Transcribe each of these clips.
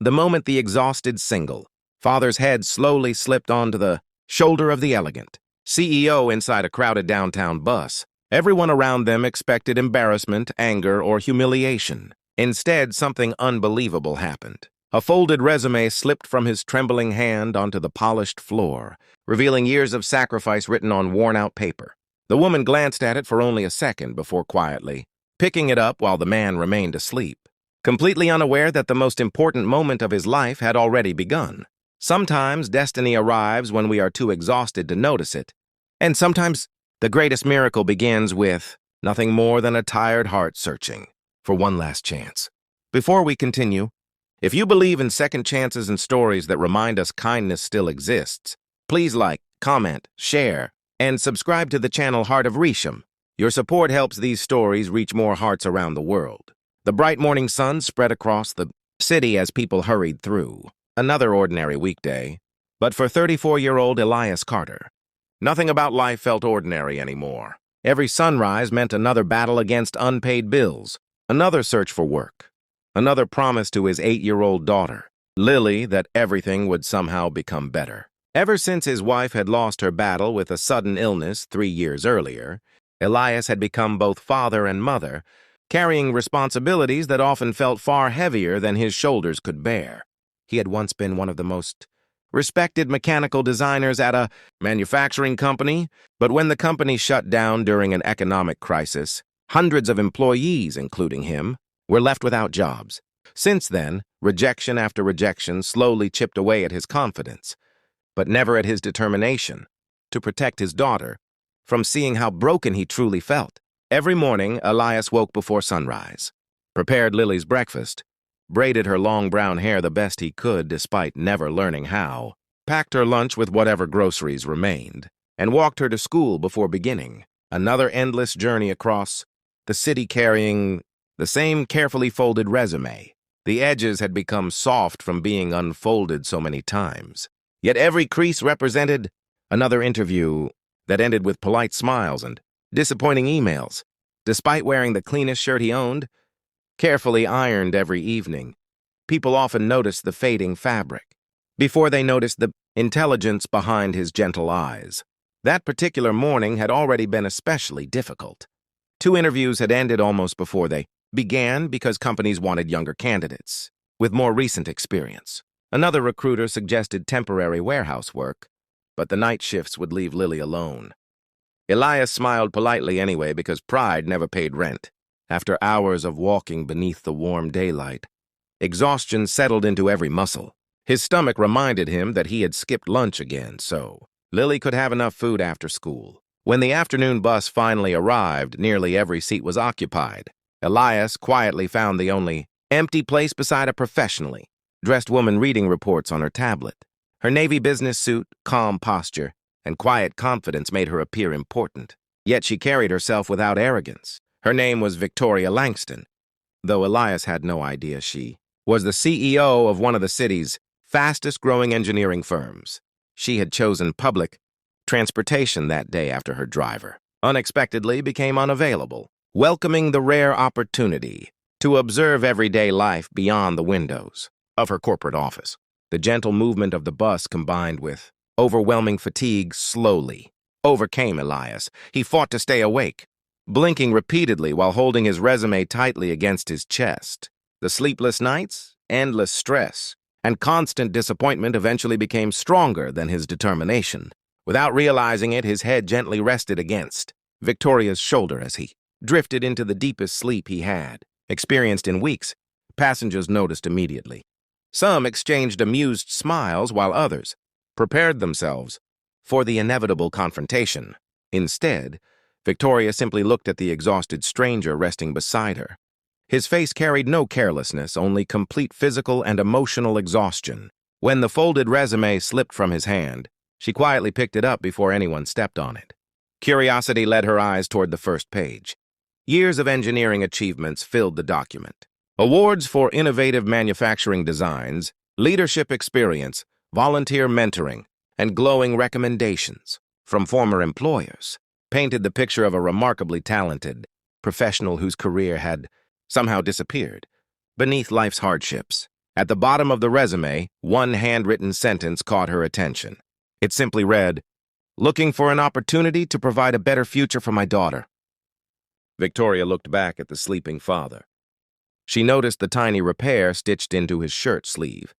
The moment the exhausted single father's head slowly slipped onto the shoulder of the elegant CEO inside a crowded downtown bus, everyone around them expected embarrassment, anger, or humiliation. Instead, something unbelievable happened. A folded resume slipped from his trembling hand onto the polished floor, revealing years of sacrifice written on worn-out paper. The woman glanced at it for only a second before quietly picking it up while the man remained asleep, completely unaware that the most important moment of his life had already begun. Sometimes destiny arrives when we are too exhausted to notice it, and sometimes the greatest miracle begins with nothing more than a tired heart searching for one last chance. Before we continue, if you believe in second chances and stories that remind us kindness still exists, please like, comment, share, and subscribe to the channel Heart of Resham. Your support helps these stories reach more hearts around the world. The bright morning sun spread across the city as people hurried through. Another ordinary weekday, but for 34-year-old Elias Carter, nothing about life felt ordinary anymore. Every sunrise meant another battle against unpaid bills, another search for work, another promise to his 8-year-old daughter, Lily, that everything would somehow become better. Ever since his wife had lost her battle with a sudden illness 3 years earlier, Elias had become both father and mother, carrying responsibilities that often felt far heavier than his shoulders could bear. He had once been one of the most respected mechanical designers at a manufacturing company, but when the company shut down during an economic crisis, hundreds of employees, including him, were left without jobs. Since then, rejection after rejection slowly chipped away at his confidence, but never at his determination to protect his daughter from seeing how broken he truly felt. Every morning, Elias woke before sunrise, prepared Lily's breakfast, braided her long brown hair the best he could despite never learning how, packed her lunch with whatever groceries remained, and walked her to school before beginning another endless journey across the city carrying the same carefully folded resume. The edges had become soft from being unfolded so many times, yet every crease represented another interview that ended with polite smiles and disappointing emails. Despite wearing the cleanest shirt he owned, carefully ironed every evening, people often noticed the fading fabric before they noticed the intelligence behind his gentle eyes. That particular morning had already been especially difficult. 2 interviews had ended almost before they began because companies wanted younger candidates with more recent experience. Another recruiter suggested temporary warehouse work, but the night shifts would leave Lily alone. Elias smiled politely anyway because pride never paid rent. After hours of walking beneath the warm daylight, exhaustion settled into every muscle. His stomach reminded him that he had skipped lunch again, so Lily could have enough food after school. When the afternoon bus finally arrived, nearly every seat was occupied. Elias quietly found the only empty place beside a professionally dressed woman reading reports on her tablet. Her navy business suit, calm posture, and quiet confidence made her appear important. Yet she carried herself without arrogance. Her name was Victoria Langston, though Elias had no idea she was the CEO of one of the city's fastest-growing engineering firms. She had chosen public transportation that day after her driver unexpectedly became unavailable, welcoming the rare opportunity to observe everyday life beyond the windows of her corporate office. The gentle movement of the bus combined with overwhelming fatigue slowly overcame Elias. He fought to stay awake, blinking repeatedly while holding his resume tightly against his chest. The sleepless nights, endless stress, and constant disappointment eventually became stronger than his determination. Without realizing it, his head gently rested against Victoria's shoulder as he drifted into the deepest sleep he had experienced in weeks. Passengers noticed immediately. Some exchanged amused smiles while others prepared themselves for the inevitable confrontation. Instead, Victoria simply looked at the exhausted stranger resting beside her. His face carried no carelessness, only complete physical and emotional exhaustion. When the folded resume slipped from his hand, she quietly picked it up before anyone stepped on it. Curiosity led her eyes toward the first page. Years of engineering achievements filled the document. Awards for innovative manufacturing designs, leadership experience, volunteer mentoring, and glowing recommendations from former employers painted the picture of a remarkably talented professional whose career had somehow disappeared beneath life's hardships. At the bottom of the resume, one handwritten sentence caught her attention. It simply read, "Looking for an opportunity to provide a better future for my daughter." Victoria looked back at the sleeping father. She noticed the tiny repair stitched into his shirt sleeve,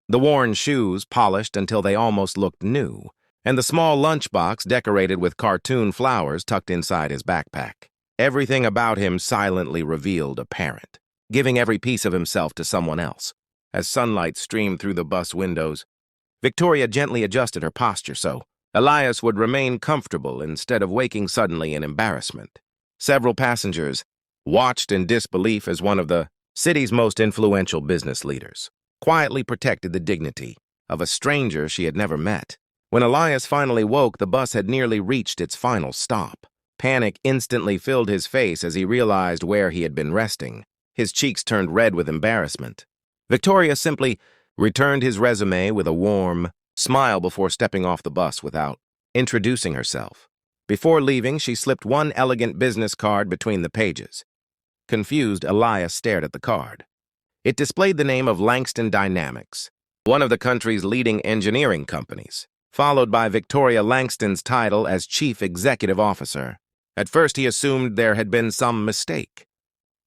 the worn shoes polished until they almost looked new, and the small lunchbox decorated with cartoon flowers tucked inside his backpack. Everything about him silently revealed a parent, giving every piece of himself to someone else. As sunlight streamed through the bus windows, Victoria gently adjusted her posture so Elias would remain comfortable instead of waking suddenly in embarrassment. Several passengers watched in disbelief as one of the city's most influential business leaders quietly protected the dignity of a stranger she had never met. When Elias finally woke, the bus had nearly reached its final stop. Panic instantly filled his face as he realized where he had been resting. His cheeks turned red with embarrassment. Victoria simply returned his resume with a warm smile before stepping off the bus without introducing herself. Before leaving, she slipped one elegant business card between the pages. Confused, Elias stared at the card. It displayed the name of Langston Dynamics, one of the country's leading engineering companies, followed by Victoria Langston's title as Chief Executive Officer. At first, he assumed there had been some mistake.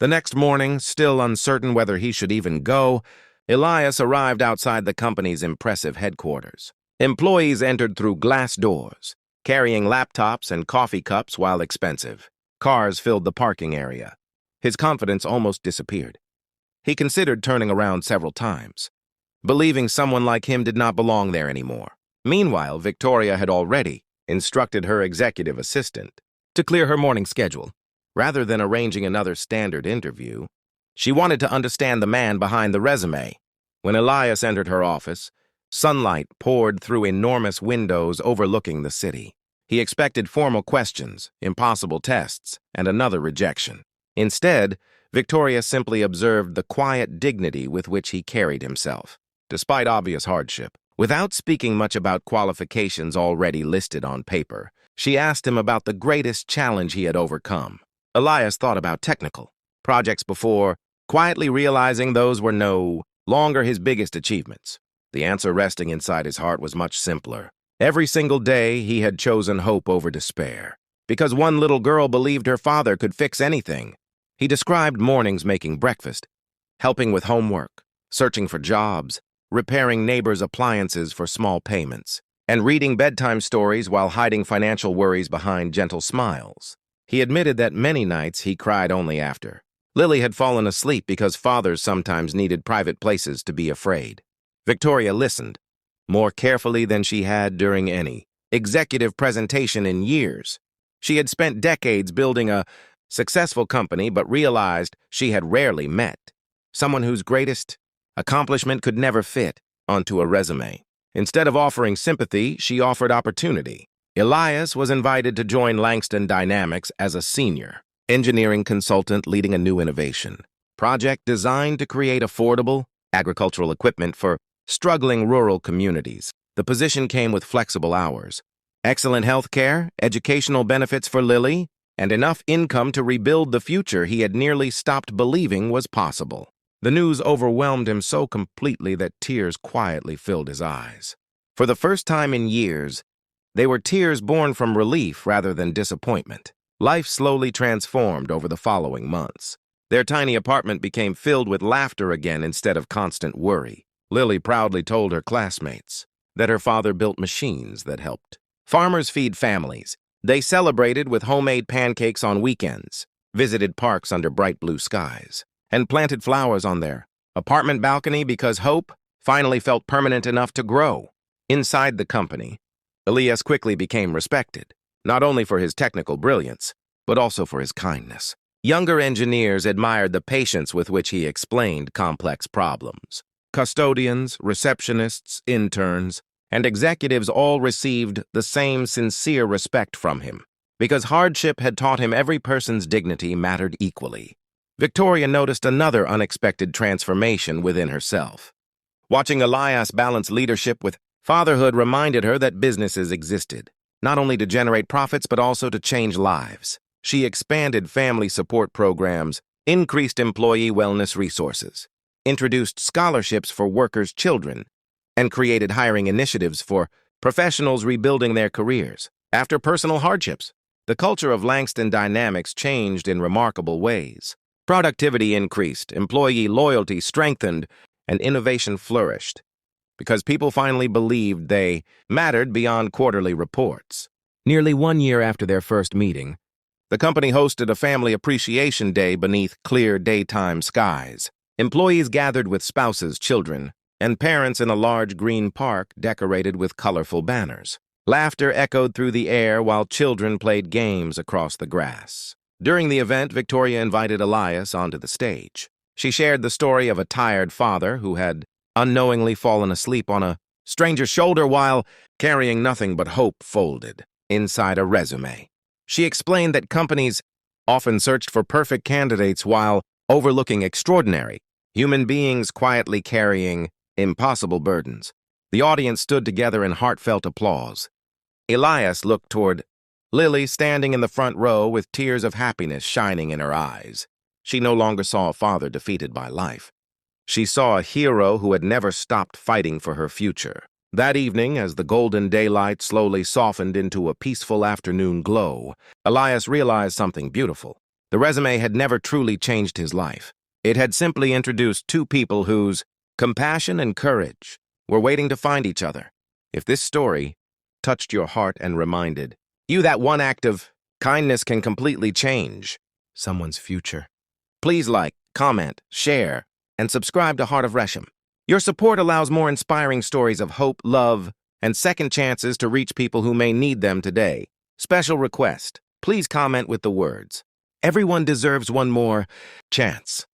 The next morning, still uncertain whether he should even go, Elias arrived outside the company's impressive headquarters. Employees entered through glass doors, carrying laptops and coffee cups while expensive. Cars filled the parking area. His confidence almost disappeared. He considered turning around several times, believing someone like him did not belong there anymore. Meanwhile, Victoria had already instructed her executive assistant to clear her morning schedule. Rather than arranging another standard interview, she wanted to understand the man behind the resume. When Elias entered her office, sunlight poured through enormous windows overlooking the city. He expected formal questions, impossible tests, and another rejection. Instead, Victoria simply observed the quiet dignity with which he carried himself, despite obvious hardship. Without speaking much about qualifications already listed on paper, she asked him about the greatest challenge he had overcome. Elias thought about technical projects before, quietly realizing those were no longer his biggest achievements. The answer resting inside his heart was much simpler. Every single day, he had chosen hope over despair, because one little girl believed her father could fix anything. He described mornings making breakfast, helping with homework, searching for jobs, repairing neighbors' appliances for small payments, and reading bedtime stories while hiding financial worries behind gentle smiles. He admitted that many nights he cried only after Lily had fallen asleep because fathers sometimes needed private places to be afraid. Victoria listened, more carefully than she had during any executive presentation in years. She had spent decades building a successful company but realized she had rarely met someone whose greatest accomplishment could never fit onto a resume. Instead of offering sympathy, she offered opportunity. Elias was invited to join Langston Dynamics as a senior engineering consultant leading a new innovation project designed to create affordable agricultural equipment for struggling rural communities. The position came with flexible hours, excellent health care, educational benefits for Lily, and enough income to rebuild the future he had nearly stopped believing was possible. The news overwhelmed him so completely that tears quietly filled his eyes. For the first time in years, they were tears born from relief rather than disappointment. Life slowly transformed over the following months. Their tiny apartment became filled with laughter again instead of constant worry. Lily proudly told her classmates that her father built machines that helped farmers feed families. They celebrated with homemade pancakes on weekends, visited parks under bright blue skies, and planted flowers on their apartment balcony because hope finally felt permanent enough to grow. Inside the company, Elias quickly became respected, not only for his technical brilliance, but also for his kindness. Younger engineers admired the patience with which he explained complex problems. Custodians, receptionists, interns, and executives all received the same sincere respect from him, because hardship had taught him every person's dignity mattered equally. Victoria noticed another unexpected transformation within herself. Watching Elias balance leadership with fatherhood reminded her that businesses existed, not only to generate profits but also to change lives. She expanded family support programs, increased employee wellness resources, introduced scholarships for workers' children, and created hiring initiatives for professionals rebuilding their careers. After personal hardships, the culture of Langston Dynamics changed in remarkable ways. Productivity increased, employee loyalty strengthened, and innovation flourished because people finally believed they mattered beyond quarterly reports. Nearly 1 year after their first meeting, the company hosted a family appreciation day beneath clear daytime skies. Employees gathered with spouses, children, and parents in a large green park decorated with colorful banners. Laughter echoed through the air while children played games across the grass. During the event, Victoria invited Elias onto the stage. She shared the story of a tired father who had unknowingly fallen asleep on a stranger's shoulder while carrying nothing but hope folded inside a resume. She explained that companies often searched for perfect candidates while overlooking extraordinary human beings quietly carrying impossible burdens. The audience stood together in heartfelt applause. Elias looked toward Lily, standing in the front row with tears of happiness shining in her eyes. She no longer saw a father defeated by life. She saw a hero who had never stopped fighting for her future. That evening, as the golden daylight slowly softened into a peaceful afternoon glow, Elias realized something beautiful. The resume had never truly changed his life. It had simply introduced two people whose compassion and courage were waiting to find each other. If this story touched your heart and reminded you that one act of kindness can completely change someone's future, please like, comment, share, and subscribe to Heart of Resham. Your support allows more inspiring stories of hope, love, and second chances to reach people who may need them today. Special request, please comment with the words, "Everyone deserves one more chance."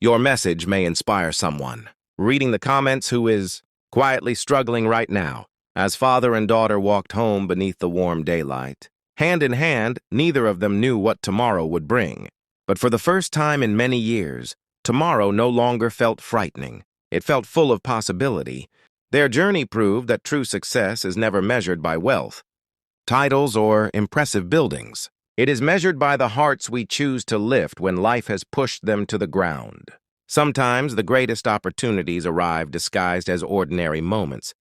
Your message may inspire someone reading the comments who is quietly struggling right now. As father and daughter walked home beneath the warm daylight, hand in hand, neither of them knew what tomorrow would bring. But for the first time in many years, tomorrow no longer felt frightening. It felt full of possibility. Their journey proved that true success is never measured by wealth, titles, or impressive buildings. It is measured by the hearts we choose to lift when life has pushed them to the ground. Sometimes the greatest opportunities arrive disguised as ordinary moments,